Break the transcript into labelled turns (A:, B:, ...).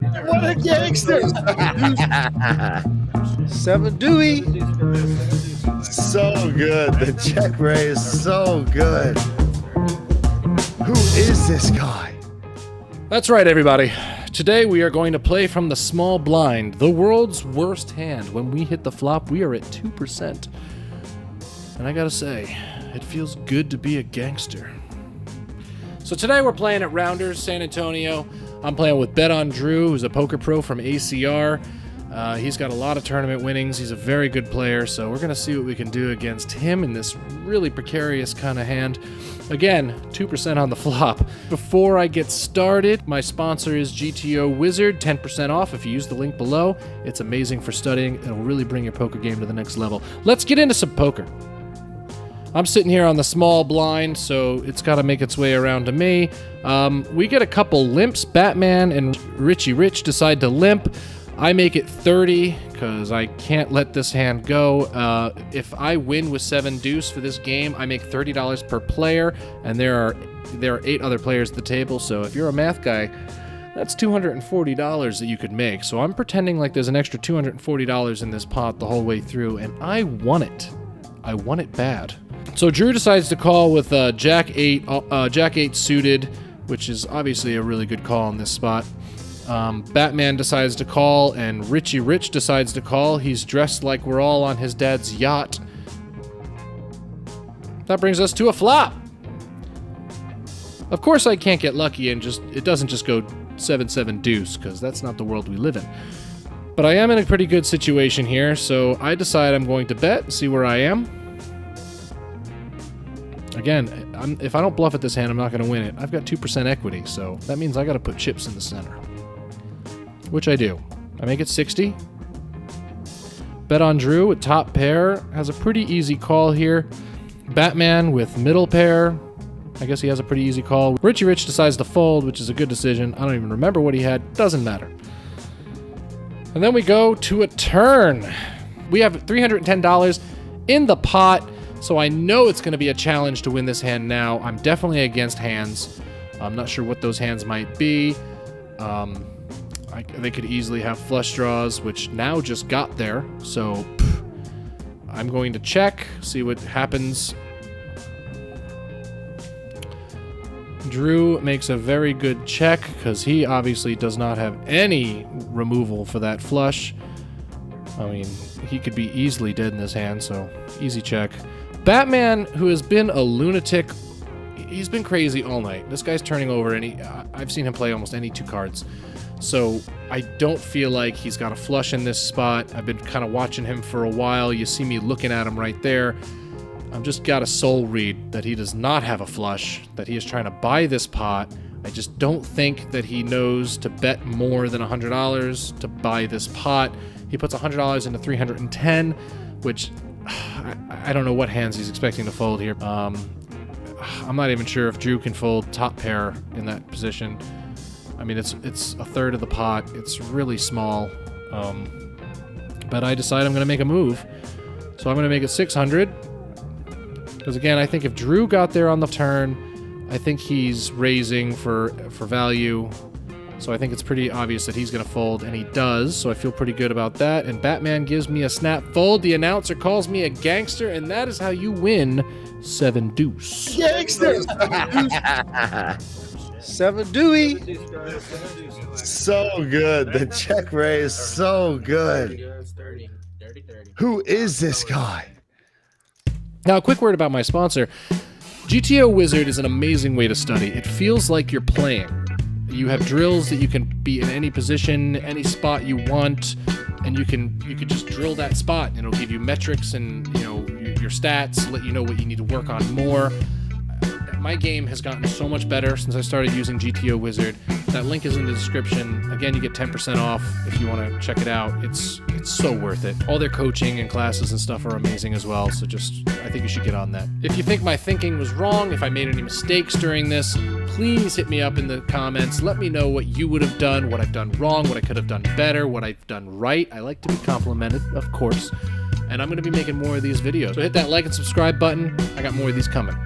A: What a gangster! 7 Dewey. So good. The check raise, so good. Who is this guy?
B: That's right, everybody. Today we are going to play from the small blind, the world's worst hand. When we hit the flop, we are at 2%. And I gotta say, it feels good to be a gangster. So today we're playing at Rounders, San Antonio. I'm playing with Bet on Drew, who's a poker pro from ACR. He's got a lot of tournament winnings. He's a very good player, so we're going to see what we can do against him in this really precarious kind of hand. Again, 2% on the flop. Before I get started, my sponsor is GTO Wizard, 10% off if you use the link below. It's amazing for studying. It'll really bring your poker game to the next level. Let's get into some poker. I'm sitting here on the small blind, so it's got to make its way around to me. We get a couple limps. Batman and Richie Rich decide to limp. I make it 30 because I can't let this hand go. If I win with 7 deuce for this game, I make $30 per player, and there are 8 other players at the table. So if you're a math guy, that's $240 that you could make. So I'm pretending like there's an extra $240 in this pot the whole way through, and I won it. I won it bad. So Drew decides to call with Jack 8 suited, which is obviously a really good call in this spot. Batman decides to call, and Richie Rich decides to call. He's dressed like we're all on his dad's yacht. That brings us to a flop. Of course I can't get lucky and it doesn't just go 7-7 deuce, because that's not the world we live in. But I am in a pretty good situation here, so I decide I'm going to bet and see where I am. Again, if I don't bluff at this hand, I'm not going to win it. I've got 2% equity, so that means I got to put chips in the center. Which I do. I make it 60. Bet on Drew with top pair. Has a pretty easy call here. Batman with middle pair. I guess he has a pretty easy call. Richie Rich decides to fold, which is a good decision. I don't even remember what he had. Doesn't matter. And then we go to a turn. We have $310 in the pot. So I know it's going to be a challenge to win this hand now. I'm definitely against hands. I'm not sure what those hands might be. They could easily have flush draws, which now just got there. So I'm going to check, see what happens. Drew makes a very good check because he obviously does not have any removal for that flush. I mean, he could be easily dead in this hand, so easy check. Batman, who has been a lunatic, he's been crazy all night. This guy's turning over, and I've seen him play almost any 2 cards. So I don't feel like he's got a flush in this spot. I've been kind of watching him for a while. You see me looking at him right there. I've just got a soul read that he does not have a flush, that he is trying to buy this pot. I just don't think that he knows to bet more than $100 to buy this pot. He puts $100 into 310, which I don't know what hands he's expecting to fold here. I'm not even sure if Drew can fold top pair in that position. I mean, it's a third of the pot. It's really small. But I decide I'm going to make a move. So I'm going to make it 600. Because again, I think if Drew got there on the turn, I think he's raising for value. So I think it's pretty obvious that he's going to fold, and he does, so I feel pretty good about that. And Batman gives me a snap fold. The announcer calls me a gangster, and that is how you win 7 deuce.
A: Gangster! 7 Dewey. So good. The check raise, so good. Who is this guy?
B: Now, a quick word about my sponsor. GTO Wizard is an amazing way to study. It feels like you're playing. You have drills that you can be in any position, any spot you want, and you can just drill that spot. It'll give you metrics and your stats, let you know what you need to work on more. My game has gotten so much better since I started using GTO Wizard. That link is in the description. Again, you get 10% off if you want to check it out. It's so worth it. All their coaching and classes and stuff are amazing as well, so I think you should get on that. If you think my thinking was wrong, if I made any mistakes during this, please hit me up in the comments. Let me know what you would have done, what I've done wrong, what I could have done better, what I've done right. I like to be complimented, of course. And I'm going to be making more of these videos. So hit that like and subscribe button. I got more of these coming.